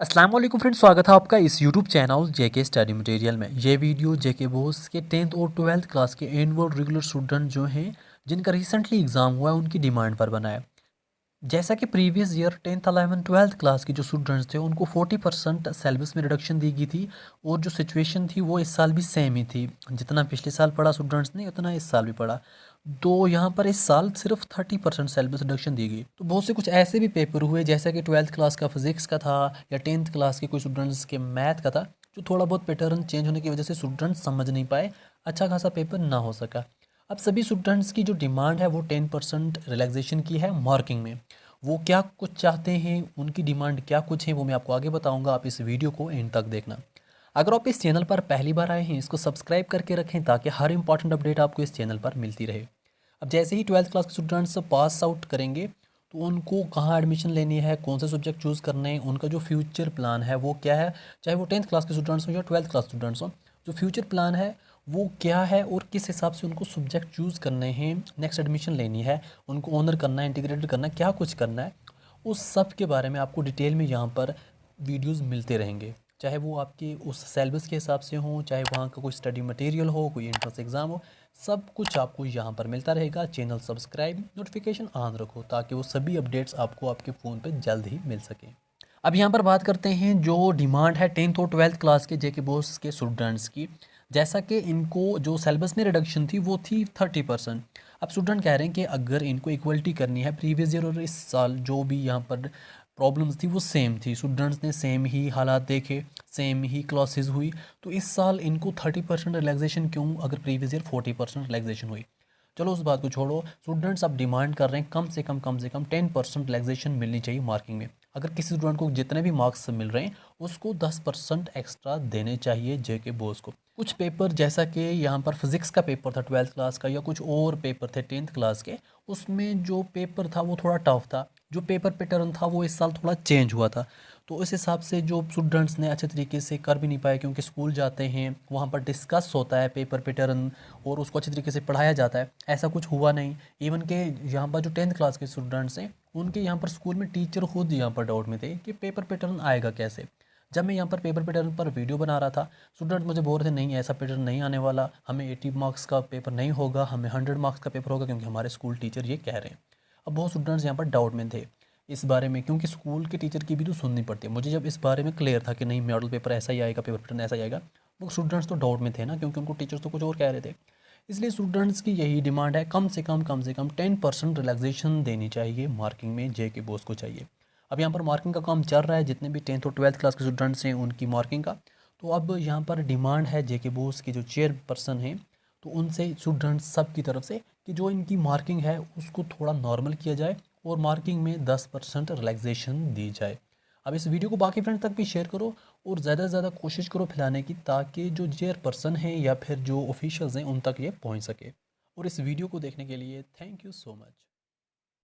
अस्सलाम वालेकुम फ्रेंड्स, स्वागत है आपका इस यूट्यूब चैनल जेके स्टडी मटेरियल में। ये वीडियो जेके बोस के 10th और 12th क्लास के एनुअल रेगुलर स्टूडेंट जो हैं जिनका रिसेंटली एग्ज़ाम हुआ है उनकी डिमांड पर बना है। जैसा कि previous year 10th 11 12th class के जो स्टूडेंट्स थे उनको 40% सिलेबस में रिडक्शन दी गई थी और जो सिचुएशन थी वो इस साल भी सेम ही थी। जितना पिछले साल पढ़ा स्टूडेंट्स ने उतना इस साल भी पढ़ा। तो यहाँ पर इस साल सिर्फ 30% सिलेबस रिडक्शन दी गई। तो बहुत से कुछ ऐसे भी पेपर हुए जैसा कि 12th क्लास का फिजिक्स का था या 10th क्लास के कोई स्टूडेंट्स के मैथ का था, जो थोड़ा बहुत पैटर्न चेंज होने की वजह से स्टूडेंट्स समझ नहीं पाए, अच्छा खासा पेपर ना हो सका। अब सभी स्टूडेंट्स की जो डिमांड है वो 10% रिलैक्सेशन की है मार्किंग में। वो क्या कुछ चाहते हैं, उनकी डिमांड क्या कुछ है, वो मैं आपको आगे बताऊंगा। आप इस वीडियो को एंड तक देखना। अगर आप इस चैनल पर पहली बार आए हैं, इसको सब्सक्राइब करके रखें ताकि हर इंपॉर्टेंट अपडेट आपको इस चैनल पर मिलती रहे। अब जैसे ही 12th क्लास के स्टूडेंट्स पास आउट करेंगे तो उनको कहाँ एडमिशन लेनी है, कौन से सब्जेक्ट चूज़ करने हैं, उनका जो फ्यूचर प्लान है वो क्या है। चाहे वो 10th क्लास के स्टूडेंट्स हो या 12th क्लास स्टूडेंट्स हो, जो फ्यूचर प्लान है वो क्या है और किस हिसाब से उनको सब्जेक्ट चूज़ करने हैं, नेक्स्ट एडमिशन लेनी है, उनको ऑनर करना है, इंटीग्रेटेड करना है, क्या कुछ करना है, उस सब के बारे में आपको डिटेल में यहाँ पर वीडियोस मिलते रहेंगे। चाहे वो आपके उस सिलेबस के हिसाब से हो, चाहे वहाँ का कोई स्टडी मटेरियल हो, कोई एंट्रेंस एग्ज़ाम हो, सब कुछ आपको यहाँ पर मिलता रहेगा। चैनल सब्सक्राइब, नोटिफिकेशन ऑन रखो ताकि वो सभी अपडेट्स आपको आपके फ़ोन पे जल्द ही मिल सकें। अब यहाँ पर बात करते हैं जो डिमांड है 10th और 12th क्लास के जेके बोस के स्टूडेंट्स की। जैसा कि इनको जो सिलेबस में रिडक्शन थी वो थी 30%। अब स्टूडेंट कह रहे हैं कि अगर इनको इक्वलिटी करनी है, प्रीवियस ईयर और इस साल जो भी यहाँ पर प्रॉब्लम्स थी वो सेम थी, स्टूडेंट्स ने सेम ही हालात देखे, सेम ही क्लासेस हुई, तो इस साल इनको 30% रिलैक्सेशन क्यों, अगर प्रीवियस ईयर 40% रिलैक्सेशन हुई। चलो उस बात को छोड़ो, स्टूडेंट्स अब डिमांड कर रहे हैं कम से कम 10% रिलैक्सेशन मिलनी चाहिए मार्किंग में। अगर किसी स्टूडेंट को जितने भी मार्क्स मिल रहे हैं उसको 10% एक्स्ट्रा देने चाहिए जेके बोस को। कुछ पेपर जैसा कि यहाँ पर फिजिक्स का पेपर था 12th क्लास का, या कुछ और पेपर थे 10th क्लास के, उसमें जो पेपर था वो थोड़ा टफ था, जो पेपर पैटर्न था वो इस साल थोड़ा चेंज हुआ था। तो उस हिसाब से जो स्टूडेंट्स ने अच्छे तरीके से कर भी नहीं पाए, क्योंकि स्कूल जाते हैं वहाँ पर डिस्कस होता है पेपर पैटर्न और उसको अच्छे तरीके से पढ़ाया जाता है, ऐसा कुछ हुआ नहीं। इवन के यहाँ पर जो 10th क्लास के स्टूडेंट्स हैं उनके यहाँ पर स्कूल में टीचर खुद यहाँ पर डाउट में थे कि पेपर पैटर्न आएगा कैसे। जब मैं यहाँ पर पेपर पैटर्न पर वीडियो बना रहा था, स्टूडेंट मुझे बोल रहे थे नहीं ऐसा पैटर्न नहीं आने वाला, हमें 80 मार्क्स का पेपर नहीं होगा, हमें 100 मार्क्स का पेपर होगा, क्योंकि हमारे स्कूल टीचर ये कह रहे हैं। अब बहुत स्टूडेंट्स यहाँ पर डाउट में थे इस बारे में, क्योंकि स्कूल के टीचर की भी तो सुननी पड़ती है। मुझे जब इस बारे में क्लियर था कि नहीं मॉडल पेपर ऐसा ही आएगा, पेपर पैटर्न ऐसा ही आएगा, वो स्टूडेंट्स तो डाउट में थे ना, क्योंकि उनको टीचर्स तो कुछ और कह रहे थे। इसलिए स्टूडेंट्स की यही डिमांड है, कम से कम 10% रिलैक्सेशन देनी चाहिए मार्किंग में, जेके बोस को चाहिए। अब यहाँ पर मार्किंग का काम चल रहा है, जितने भी 10th और 12th क्लास के स्टूडेंट्स हैं उनकी मार्किंग का। तो अब यहाँ पर डिमांड है जेके बोस के जो चेयरपर्सन हैं, तो उनसे स्टूडेंट्स सब की तरफ से कि जो इनकी मार्किंग है उसको थोड़ा नॉर्मल किया जाए और मार्किंग में 10% रिलैक्सेशन दी जाए। अब इस वीडियो को बाकी फ्रेंड्स तक भी शेयर करो और ज़्यादा से ज़्यादा कोशिश करो फैलाने की, ताकि जो चेयरपर्सन हैं या फिर जो ऑफिशियल्स हैं उन तक ये पहुंच सके। और इस वीडियो को देखने के लिए थैंक यू सो मच।